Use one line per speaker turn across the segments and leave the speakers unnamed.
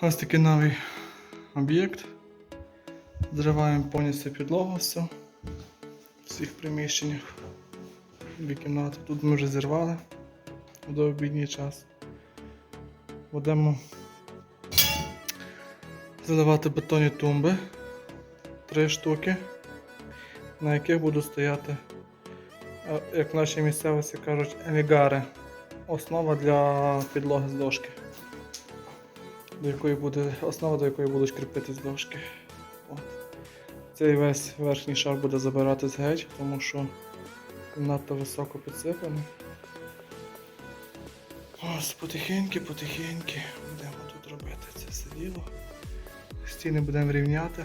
Ось такий новий об'єкт. Зриваємо повністю підлогу все. В всіх приміщеннях. Дві кімнати. Тут ми вже зірвали до обідній час. Будемо заливати бетонні тумби. 3 штуки, на яких будуть стояти, як в нашій місцевості кажуть, емігари. Основа для підлоги з дошки. Основа, до якої будуть кріпитись дошки. От. Цей весь верхній шар буде забиратись геть, тому що надто високо підсипано. Ось потихеньки будемо тут робити це все діло. Стіни будемо рівняти,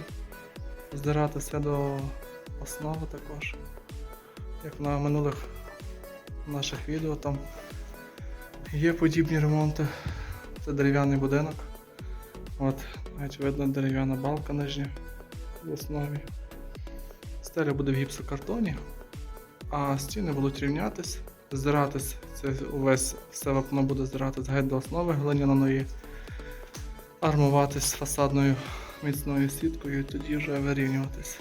здирати все до основи також. Як на минулих наших відео, там є подібні ремонти. Це дерев'яний будинок. От, навіть видно дерев'яна балка нижня в основі. Стеля буде в гіпсокартоні, а стіни будуть рівнятись, здиратись. Це все вапно буде здиратись геть до основи глиняної, армуватись фасадною міцною сіткою і тоді вже вирівнюватись.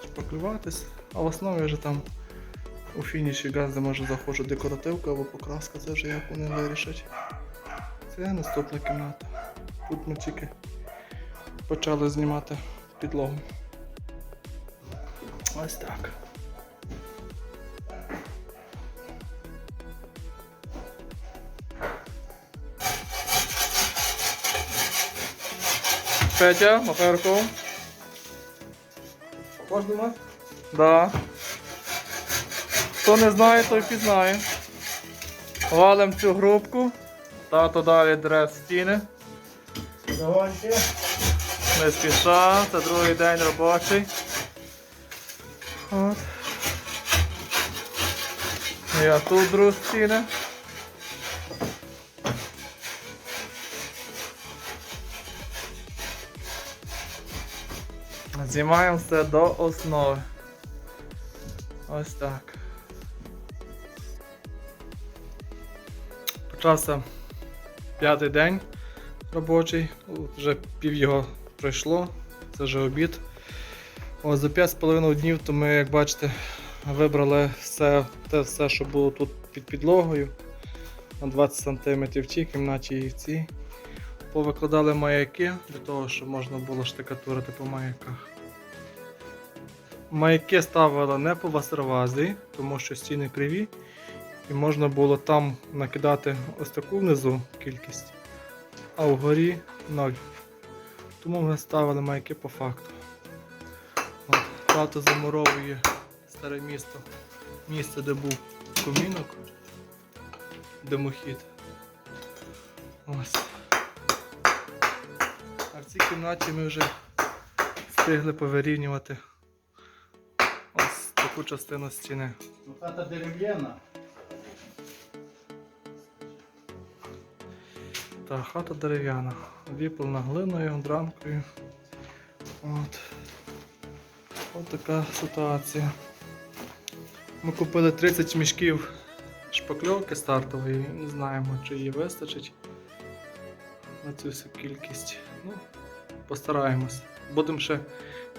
Шпаклюватись, а в основі вже там у фініші газди може захочу декоративка або покраска, це вже як вони вирішать. Це наступна кімната. Тут ми тільки почали знімати підлогу. Ось так. Петя, махай руку.
Можна знімати?
Да. Хто не знає, той пізнає. Валим цю грубку. Тато далі дре стіни.
Давайте.
Не спіша, це другий день робочий. От. Я тут друг стіни. Знімаємо все до основи. Ось так. Почався 5-й день робочий, вже пів його пройшло, це вже обід. Ось за 5,5 днів то ми, як бачите, вибрали все, що було тут під підлогою на 20 см в тій кімнаті і в цій. Повикладали маяки для того, щоб можна було штукатурити по маяках. Маяки ставили не по васервазі, тому що стіни криві, і можна було там накидати ось таку внизу кількість, а вгорі 0. Тому ми ставили маяки по факту. От, тато замуровує старе місце, де був комінок, димохід. Ось. А в цій кімнаті ми вже встигли повирівнювати ось таку частину стіни.
Хата дерев'яна.
Та хата дерев'яна, віплена глиною, дранкою. От така ситуація. Ми купили 30 мішків шпакльовки стартової, не знаємо, чи її вистачить на цю всю кількість. Ну, постараємось. Будемо ще,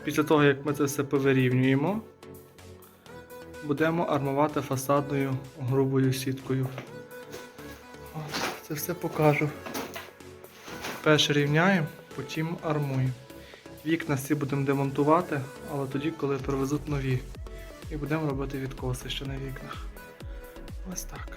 після того як ми це все повирівнюємо, будемо армувати фасадною грубою сіткою. От, це все покажу. Перше рівняємо, потім армуємо. Вікна всі будемо демонтувати, але тоді, коли привезуть нові. І будемо робити відкоси ще на вікнах. Ось так.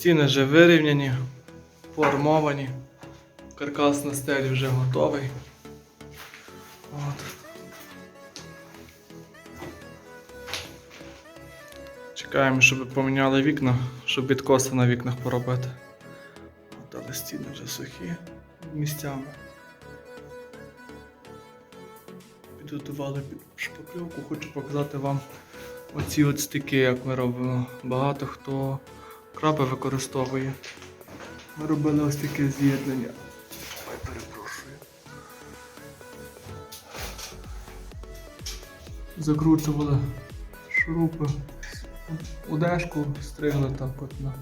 Стіни вже вирівняні, поармовані. Каркас на стелі вже готовий. От. Чекаємо, щоб поміняли вікна, щоб відкоси на вікнах поробити. От, але стіни вже сухі місцями. Підготували під шпакльовку. Хочу показати вам оці от стики, як ми робимо. Багато хто краби використовує. Ми робили ось таке з'єднання. Ой, перепрошую. Закручували шурупи, удежку стригли так от на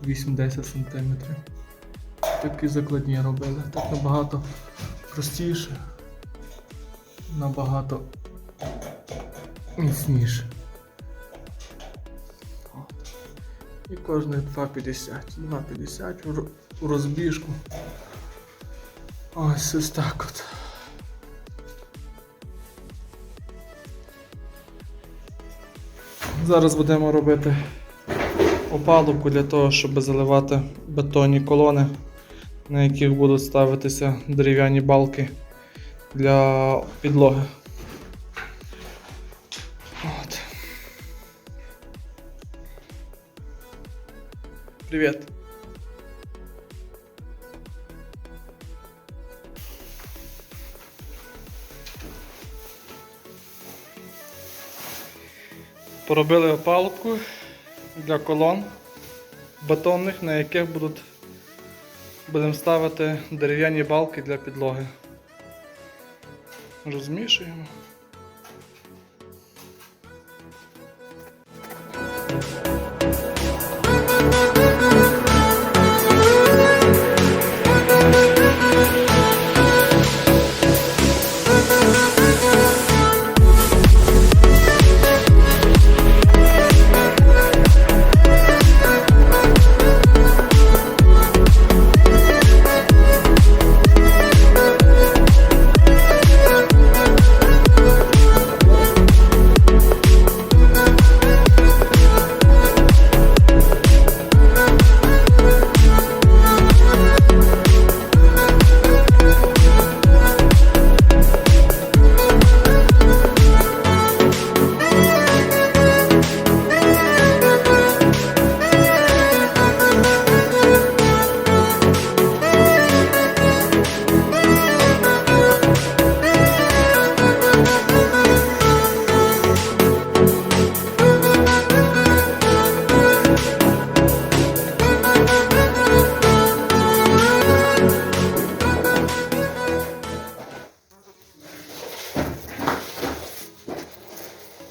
8-10 см. Такі закладні робили. Так набагато простіше, набагато міцніше. От. І кожне 2,50 у розбіжку. Ось так от. Зараз будемо робити опалубку для того, щоб заливати бетонні колони, на яких будуть ставитися дерев'яні балки для підлоги. От. Привіт. Поробили опалубку для колон бетонних, на яких будемо ставити дерев'яні балки для підлоги. Розмішуємо.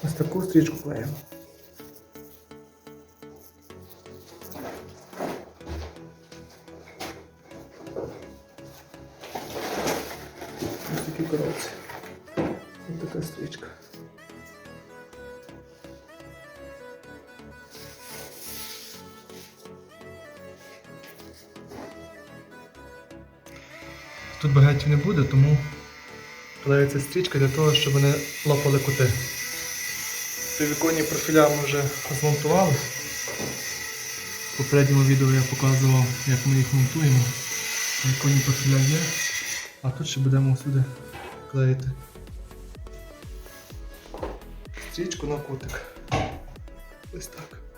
Ось таку стрічку клеїмо. Ось такі коробці. Ось така стрічка. Тут багаття не буде, тому клеїться стрічка для того, щоб вони лопали кути. Віконні профіля ми вже змонтували. В попередньому відео я показував, як ми їх монтуємо. Віконні профіля є, а тут ще будемо сюди клеїти стрічку на кутик. Ось так.